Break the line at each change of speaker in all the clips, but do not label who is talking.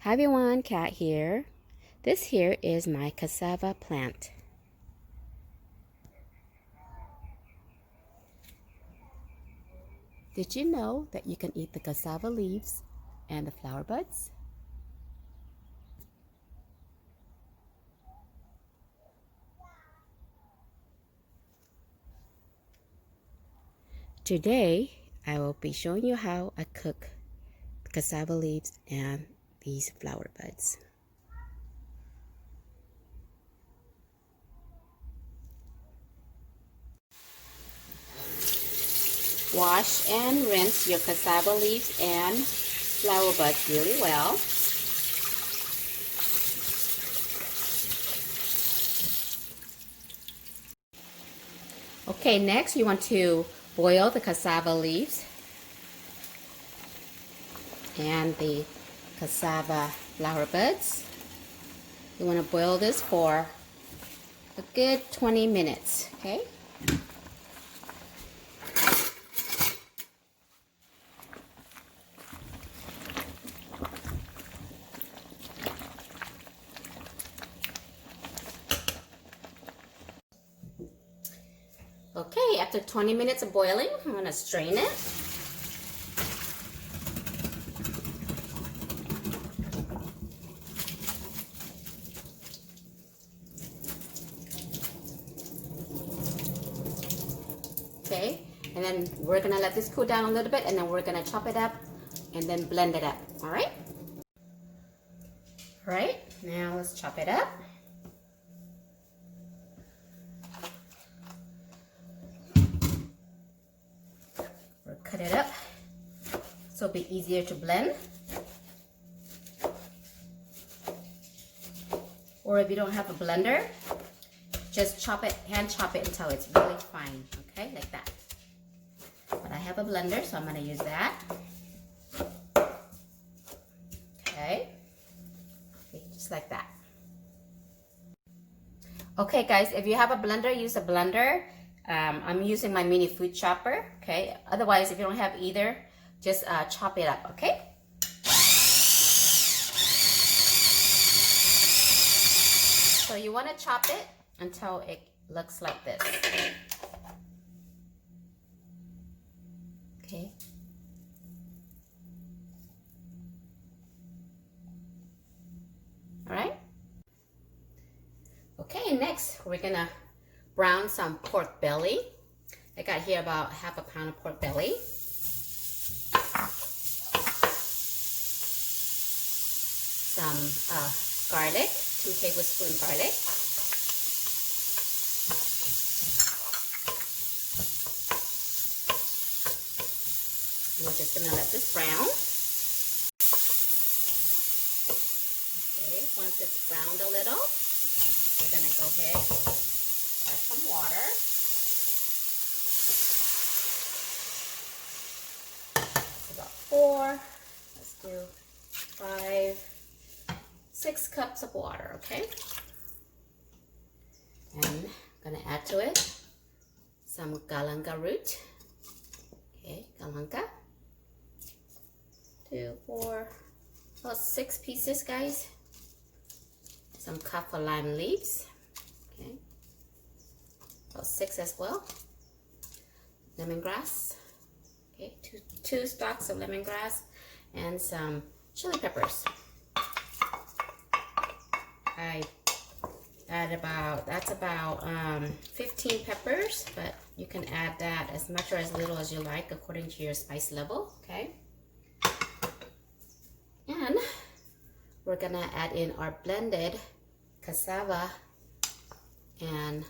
Hi everyone, Kat here. This here is my cassava plant. Did you know that you can eat the cassava leaves and the flower buds? Today, I will be showing you how I cook cassava leaves and these flower buds. Wash and rinse your cassava leaves and flower buds really well. Okay, next you want to boil the cassava leaves and the cassava flower buds. You want to boil this for a good 20 minutes, okay? Okay, after 20 minutes of boiling, I'm going to strain it. Okay, and then we're going to let this cool down a little bit, and then we're going to chop it up and then blend it up, all right? All right, now let's chop it up. Or cut it up so it'll be easier to blend. Or if you don't have a blender, just chop it, hand chop it until it's really fine, okay, like that. But I have a blender, so I'm going to use that. Okay, just like that. Okay guys, if you have a blender, use a blender. I'm using my mini food chopper, okay? Otherwise, if you don't have either, just chop it up, okay? So you want to chop it until it looks like this. Okay. All right. Okay, next we're gonna brown some pork belly. I got here about half a pound of pork belly. Some garlic, 2 tablespoons garlic. We're just gonna let this brown. Okay, once it's browned a little, we're gonna go ahead, add some water. It's about 4, let's do 5, 6 cups of water, okay? And I'm gonna add to it some galangal root. Okay, galangal. 2, 4, about 6 pieces, guys. Some kaffir lime leaves. Okay, about 6 as well. Lemongrass. Okay, two stalks of lemongrass and some chili peppers. I add that's about 15 peppers, but you can add that as much or as little as you like according to your spice level, okay? And we're gonna add in our blended cassava and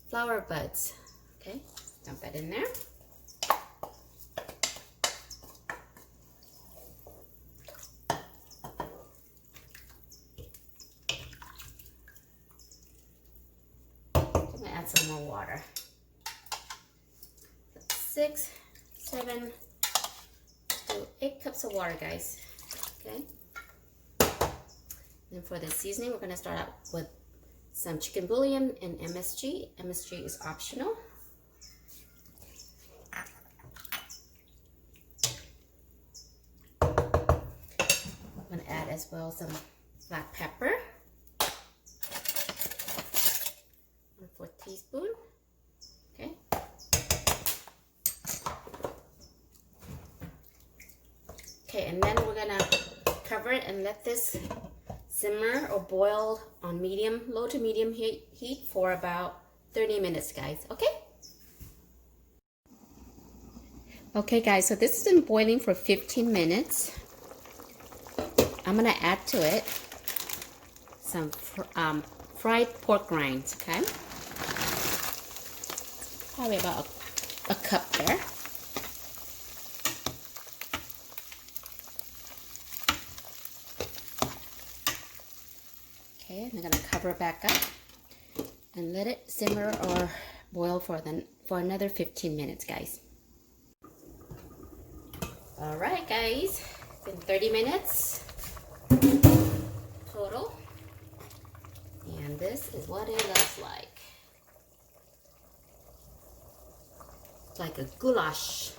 flower buds, okay? Dump that in there. Some more water. 6, 7, 8 cups of water, guys. Okay. Then for the seasoning, we're going to start out with some chicken bouillon and MSG. MSG is optional. I'm I'm gonna add as well some black pepper. 1/4 teaspoon. Okay. Okay, and then we're gonna cover it and let this simmer or boil on low to medium heat for about 30 minutes, guys. Okay? Okay, guys, so this has been boiling for 15 minutes. I'm gonna add to it some fried pork rinds, okay? Probably about a cup there. Okay, and I'm gonna cover it back up and let it simmer or boil for another 15 minutes, guys. All right, guys, it's been 30 minutes total, and this is what it looks like. It's like a goulash,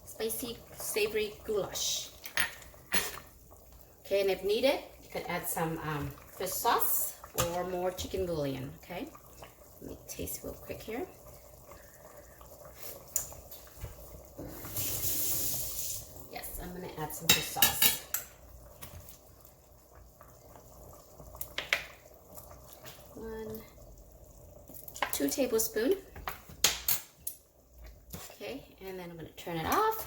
spicy, savory goulash. Okay, and if needed, you could add some fish sauce or more chicken bouillon. Okay, let me taste real quick here. Yes, I'm gonna add some fish sauce. Two tablespoons. Okay, and then I'm gonna turn it off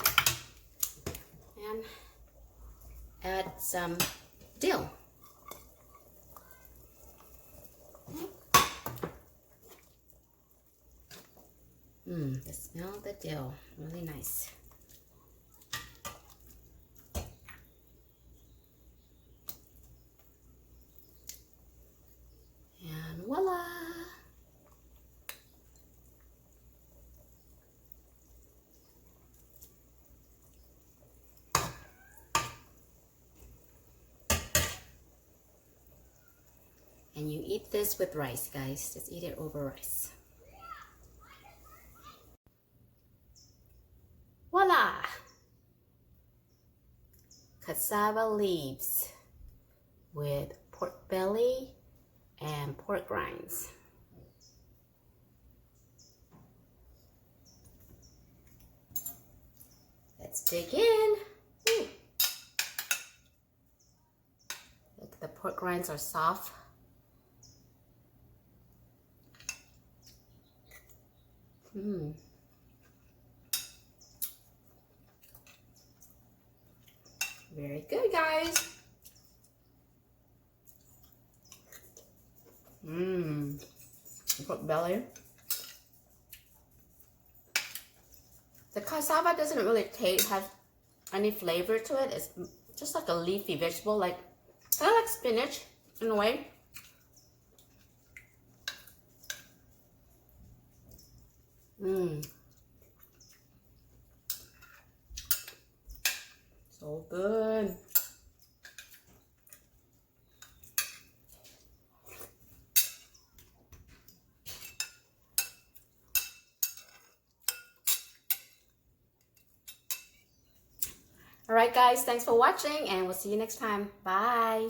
and add some dill. The smell of the dill, really nice. And voila! And you eat this with rice, guys. Just eat it over rice. Voila! Cassava leaves with pork belly and pork rinds. Let's dig in. Ooh. Look, the pork rinds are soft. Very good, guys. Pork belly. The cassava doesn't really have any flavor to it. It's just like a leafy vegetable, kind of like spinach in a way. So good. Alright guys, thanks for watching and we'll see you next time. Bye.